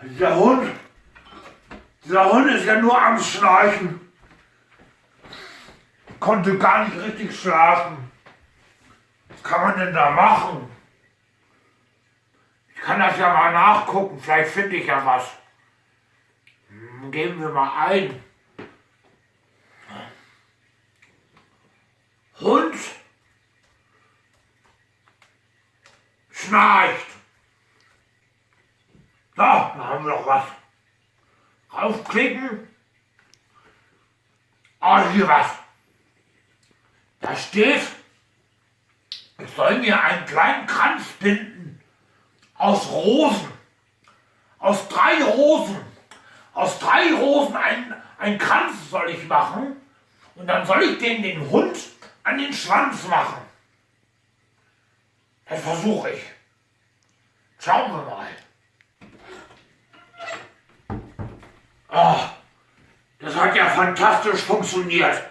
Dieser Hund ist ja nur am Schnarchen. Konnte gar nicht richtig schlafen. Was kann man denn da machen? Ich kann das ja mal nachgucken, vielleicht finde ich ja was. Geben wir mal ein. Hund schnarcht. So, da haben wir doch was. Raufklicken. Oh, hier was. Da steht, ich soll mir einen kleinen Kranz binden. Aus Rosen. Aus 3 Rosen. Aus 3 Rosen einen Kranz soll ich machen. Und dann soll ich den Hund an den Schwanz machen. Das versuche ich. Schauen wir mal. Oh, das hat ja fantastisch funktioniert.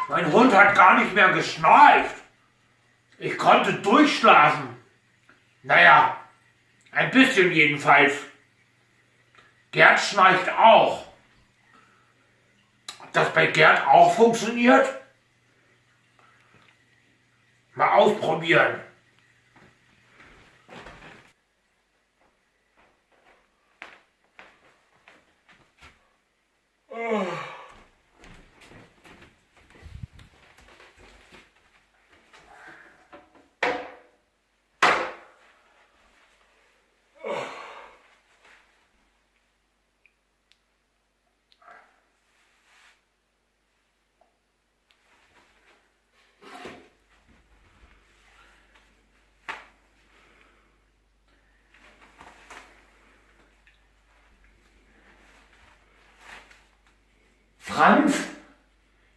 Mein Hund hat gar nicht mehr geschnarcht. Ich konnte durchschlafen. Naja, ein bisschen jedenfalls. Gerd schnarcht auch. Ob das bei Gerd auch funktioniert? Mal ausprobieren. Franz,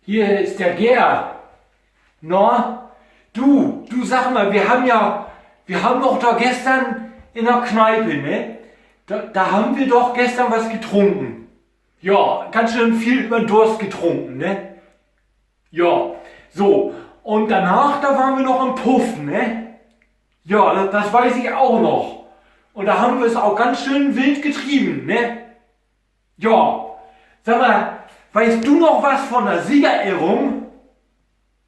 hier ist der Gerd. Na, du sag mal, wir haben doch da gestern in der Kneipe, ne? Da haben wir doch gestern was getrunken. Ja, ganz schön viel über den Durst getrunken, ne? Ja, so. Und danach, da waren wir noch am Puffen, ne? Ja, das weiß ich auch noch. Und da haben wir es auch ganz schön wild getrieben, ne? Ja, sag mal, weißt du noch was von der Siegerehrung?